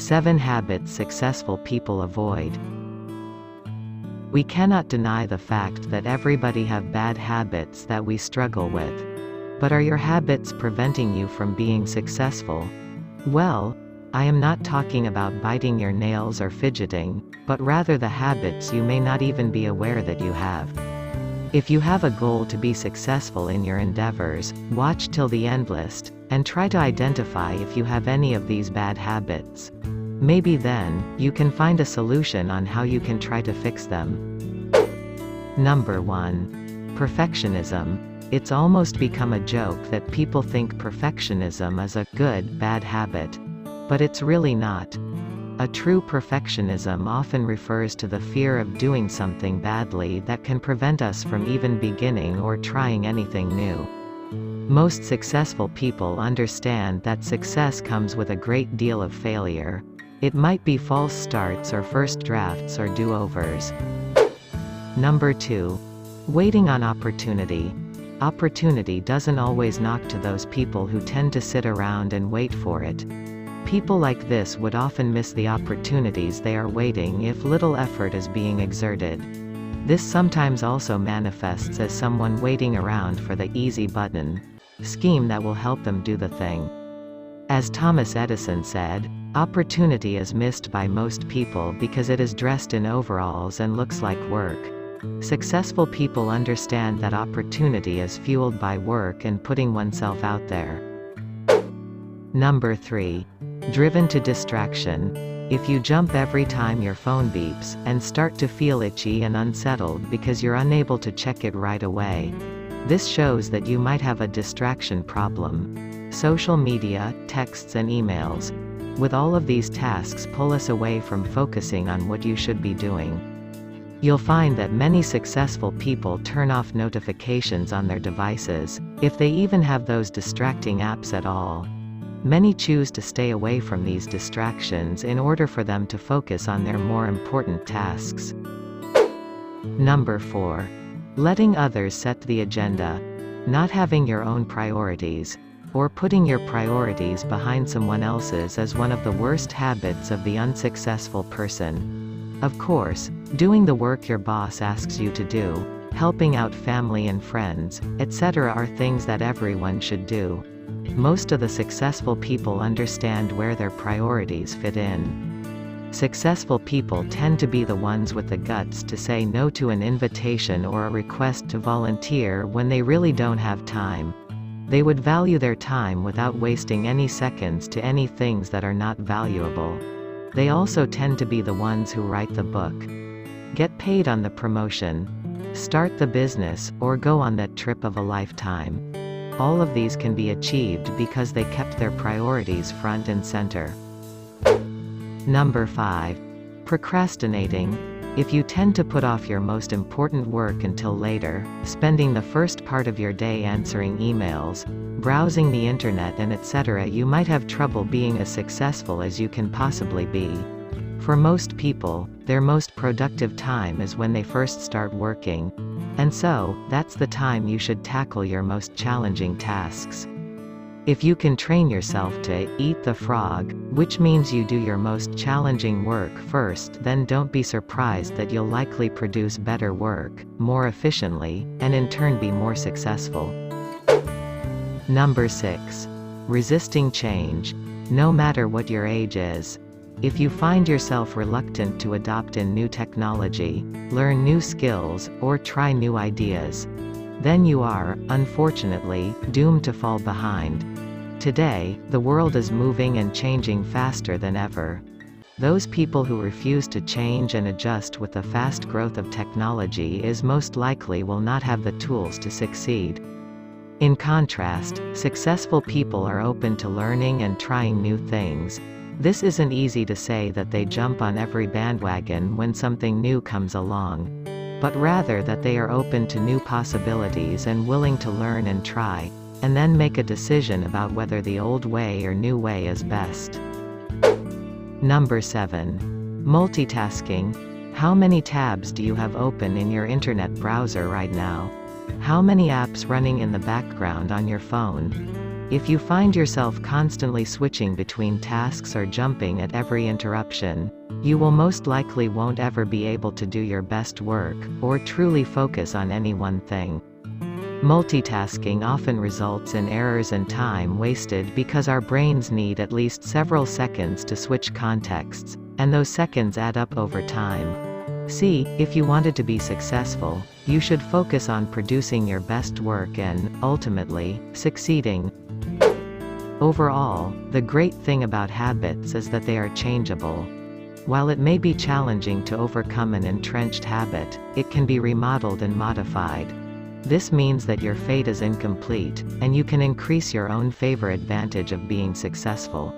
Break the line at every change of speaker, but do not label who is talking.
7 Habits Successful People Avoid. We cannot deny the fact that everybody have bad habits that we struggle with. But are your habits preventing you from being successful? Well, I am not talking about biting your nails or fidgeting, but rather the habits you may not even be aware that you have. If you have a goal to be successful in your endeavors, watch till the end list, and try to identify if you have any of these bad habits. Maybe then, you can find a solution on how you can try to fix them. Number 1. Perfectionism. It's almost become a joke that people think perfectionism is a good, bad habit. But it's really not. A true perfectionism often refers to the fear of doing something badly that can prevent us from even beginning or trying anything new. Most successful people understand that success comes with a great deal of failure. It might be false starts or first drafts or do-overs. Number 2. Waiting on opportunity. Opportunity doesn't always knock to those people who tend to sit around and wait for it. People like this would often miss the opportunities they are waiting if little effort is being exerted. This sometimes also manifests as someone waiting around for the easy button scheme that will help them do the thing. As Thomas Edison said, opportunity is missed by most people because it is dressed in overalls and looks like work. Successful people understand that opportunity is fueled by work and putting oneself out there. Number 3. Driven to distraction. If you jump every time your phone beeps, and start to feel itchy and unsettled because you're unable to check it right away, this shows that you might have a distraction problem. Social media, texts and emails. With all of these tasks pull us away from focusing on what you should be doing. You'll find that many successful people turn off notifications on their devices, if they even have those distracting apps at all. Many choose to stay away from these distractions in order for them to focus on their more important tasks. Number 4. Letting others set the agenda. Not having your own priorities, or putting your priorities behind someone else's is one of the worst habits of the unsuccessful person. Of course, doing the work your boss asks you to do, helping out family and friends, etc. are things that everyone should do. Most of the successful people understand where their priorities fit in. Successful people tend to be the ones with the guts to say no to an invitation or a request to volunteer when they really don't have time. They would value their time without wasting any seconds to any things that are not valuable. They also tend to be the ones who write the book, get paid on the promotion, start the business, or go on that trip of a lifetime. All of these can be achieved because they kept their priorities front and center. Number 5. Procrastinating. If you tend to put off your most important work until later, spending the first part of your day answering emails, browsing the internet and etc., you might have trouble being as successful as you can possibly be. For most people, their most productive time is when they first start working. And so, that's the time you should tackle your most challenging tasks. If you can train yourself to eat the frog, which means you do your most challenging work first, then don't be surprised that you'll likely produce better work, more efficiently, and in turn be more successful. Number 6. Resisting change. No matter what your age is. If you find yourself reluctant to adopt in new technology, learn new skills, or try new ideas, then you are, unfortunately, doomed to fall behind. Today, the world is moving and changing faster than ever. Those people who refuse to change and adjust with the fast growth of technology is most likely will not have the tools to succeed. In contrast, successful people are open to learning and trying new things. This isn't easy to say that they jump on every bandwagon when something new comes along, but rather that they are open to new possibilities and willing to learn and try, and then make a decision about whether the old way or new way is best. Number 7. Multitasking. How many tabs do you have open in your internet browser right now? How many apps running in the background on your phone? If you find yourself constantly switching between tasks or jumping at every interruption, you will most likely won't ever be able to do your best work, or truly focus on any one thing. Multitasking often results in errors and time wasted because our brains need at least several seconds to switch contexts, and those seconds add up over time. See, if you wanted to be successful, you should focus on producing your best work and, ultimately, succeeding. Overall, the great thing about habits is that they are changeable. While it may be challenging to overcome an entrenched habit, it can be remodeled and modified. This means that your fate is incomplete, and you can increase your own favor advantage of being successful.